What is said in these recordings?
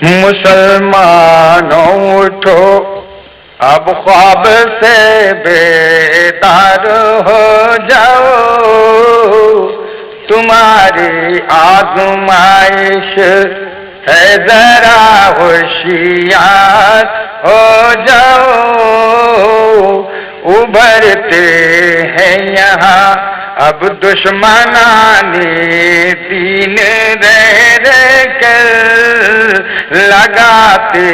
مسلمانوں اٹھو اب خواب سے بیدار ہو جاؤ، تمہاری آزمائش ہے ذرا ہوشیار ہو جاؤ، ابھرتے ہیں یہاں اب دشمنان دین رہ کر، لگاتے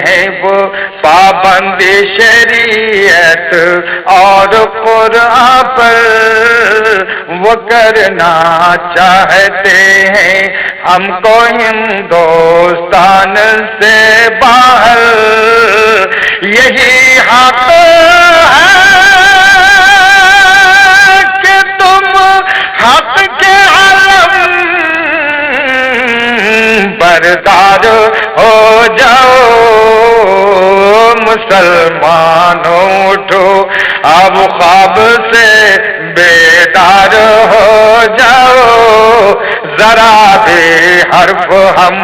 ہیں وہ پابند شریعت اور قرآن پر، وہ کرنا چاہتے ہیں ہم کو ہندوستان سے باہر، یہی حق ہے کہ تم حق کے علم بردار ہو جاؤ، مسلمانوں اٹھو اب خواب سے بیدار ہو جاؤ، ذرا بھی حرف ہم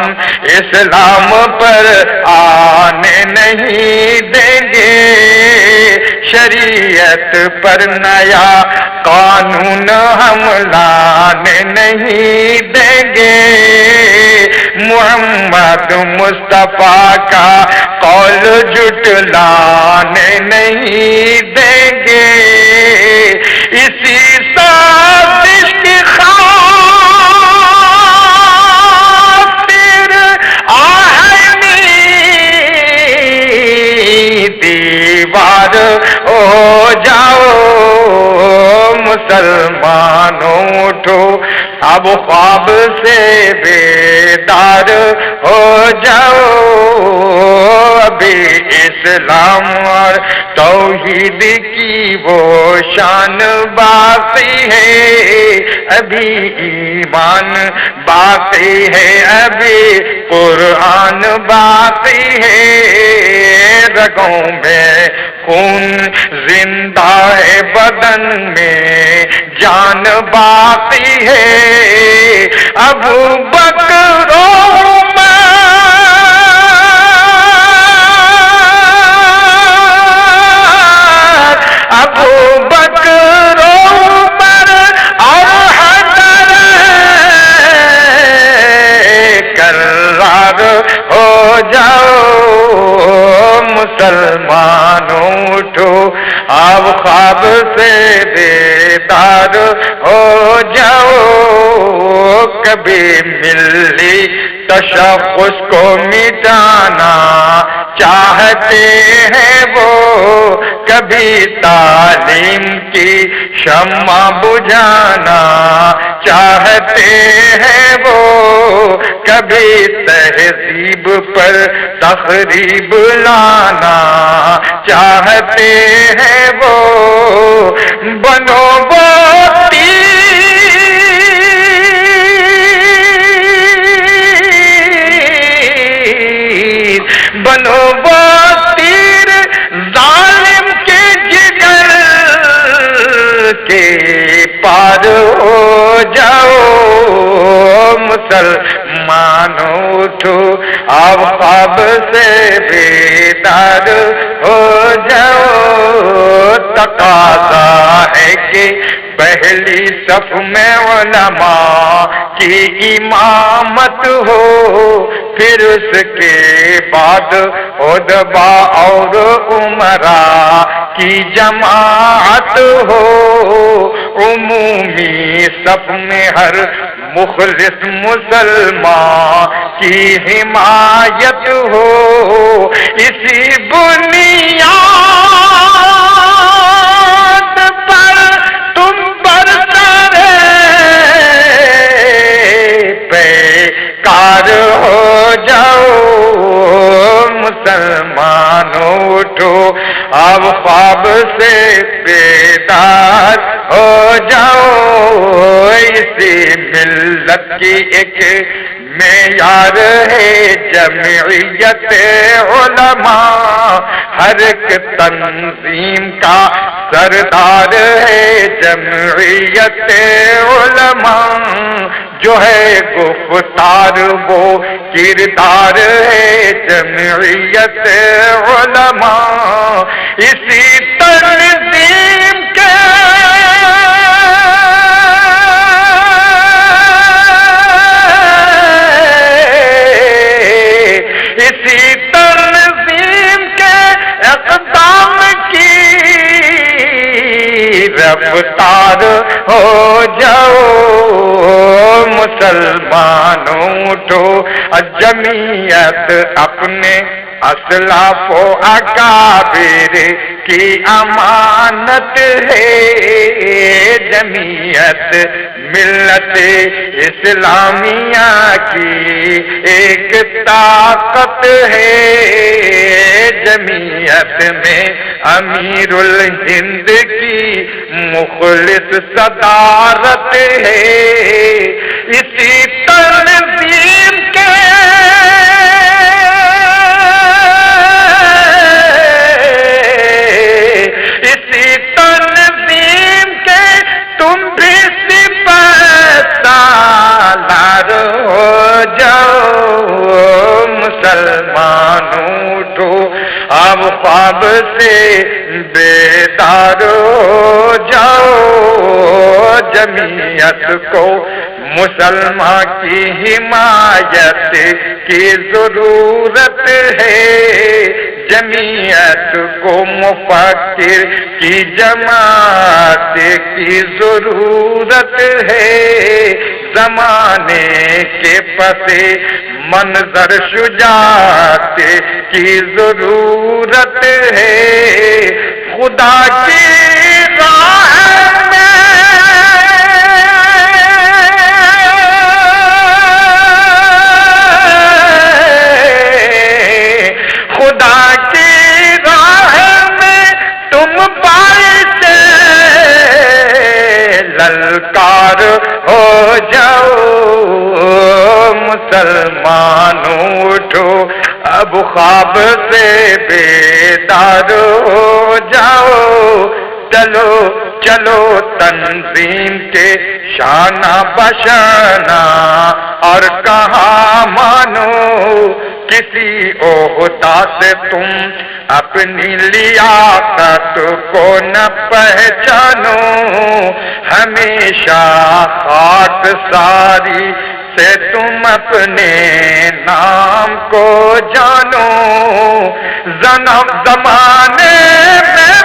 اسلام پر آنے نہیں دیں گے، شریعت پر نیا قانون ہم لانے نہیں دیں گے، محمد مصطفیٰ کا قول جھٹلانے نہیں دیں گے، اسی سازش کی خاطر آہنی دیوار ہو جاؤ، مسلمانوں اٹھو اب خواب سے بیدار ہو جاؤ، ابھی اسلام اور توحید کی وہ شان باقی ہے، ابھی ایمان باقی ہے، ابھی قرآن باقی ہے، رگوں میں خون زندہ ہے، بدن میں جان باقی ہے، ابو بکر ابو بکر عمر اور حیدر کرار ہو جاؤ، مسلمانوں اٹھو اب خواب سے بیدار ہو جاؤ، کبھی ملی تشخص کو مٹانا چاہتے ہیں وہ، کبھی تعلیم کی شمع بجھانا چاہتے ہیں وہ، کبھی تہذیب پر تخریب لانا چاہتے ہیں وہ، بنو وہ تیر، بنو وہ تیر ظالم کے جگر کے پار ہو جاؤ، مسلمانوں اٹھو اب خواب سے بیدار ہو جاؤ، تقاضا ہے کہ پہلی صف میں علماء کی امامت ہو، پھر اس کے بعد ادبا اور امراء کی جماعت ہو، عمومی صف میں ہر مخلص مسلمان کی حمایت ہو، اسی بنیاد پر تم برسر پیکار ہو جاؤ، مسلمانوں اٹھو اب خواب سے بیدار ہو جاؤ، اسی ملت کی ایک معیار ہے جمعیت علماء، ہر ایک تنظیم کا سردار ہے جمعیت علماء، جو ہے گفتار وہ کردار ہے جمعیت علماء، اسی تنظیم کے اقدام کی رفتار ہو جاؤ مسلمانوں، اٹھو جمعیت اپنے اسلاف و اکابر کی امانت ہے، جمعیت ملت اسلامیہ کی ایک طاقت ہے، جمعیت میں امیر الہند کی مخلص صدارت ہے، اسی تنظیم کے تم بھی سپاسالار ہو جاؤ مسلمانوں، اٹھو اب خواب سے بیدار ہو جاؤ، جمعیت کو مسلمان کی حمایت کی ضرورت ہے، جمعیت کو مفکر کی جماعت کی ضرورت ہے، زمانے کے پس منظر شجاعت کی ضرورت ہے، خدا کی راہ میں خدا کی راہ میں تم باعث للکار ہو جاؤ مسلمانوں، اٹھو اب خواب سے بیدار ہو جاؤ، چلو چلو تنظیم کے شانہ بشانہ اور کہاں مانو، کسی عہدہ سے تم اپنی لیاقت کو نہ پہچانو، ہمیشہ خاک ساری سے تم اپنے نام کو جانو، زمانے میں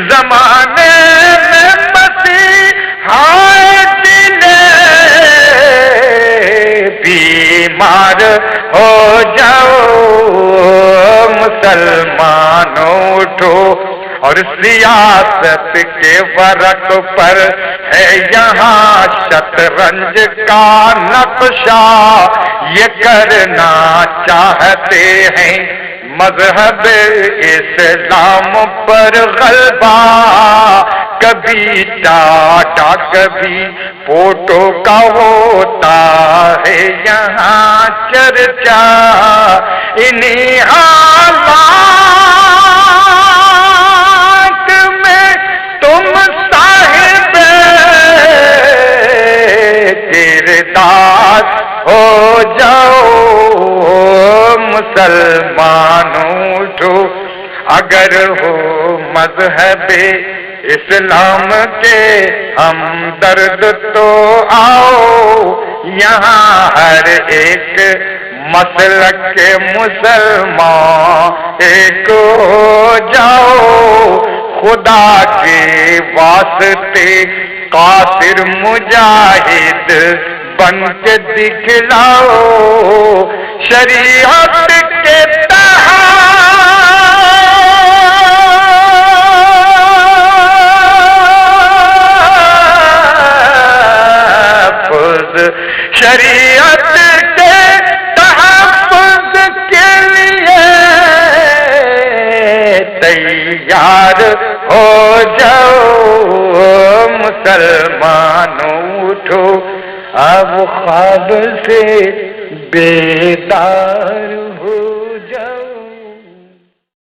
زمانے میں مسیحا دل بیمار ہو جاؤ مسلمانوں، اٹھو اور سیاست کے ورق پر ہے یہاں شطرنج کا نقشہ، یہ کرنا چاہتے ہیں مذہب اسلام پر غلبہ، کبھی ٹاٹا کبھی فوٹو کا ہوتا ہے یہاں چرچا، انہی حالات میں تم صاحب کردار ہو جاؤ مسلمانوں، اٹھو اگر ہو مذہب اسلام کے ہمدرد تو آؤ، یہاں ہر ایک مسلک کے مسلمان ایک ہو جاؤ، خدا کے واسطے قاصر مجاہد بن کے دکھلاؤ، شریعت کے تحفظ شریعت کے تحفظ کے لیے تیار ہو جاؤ مسلمانوں، اٹھو اب خواب سے بیدار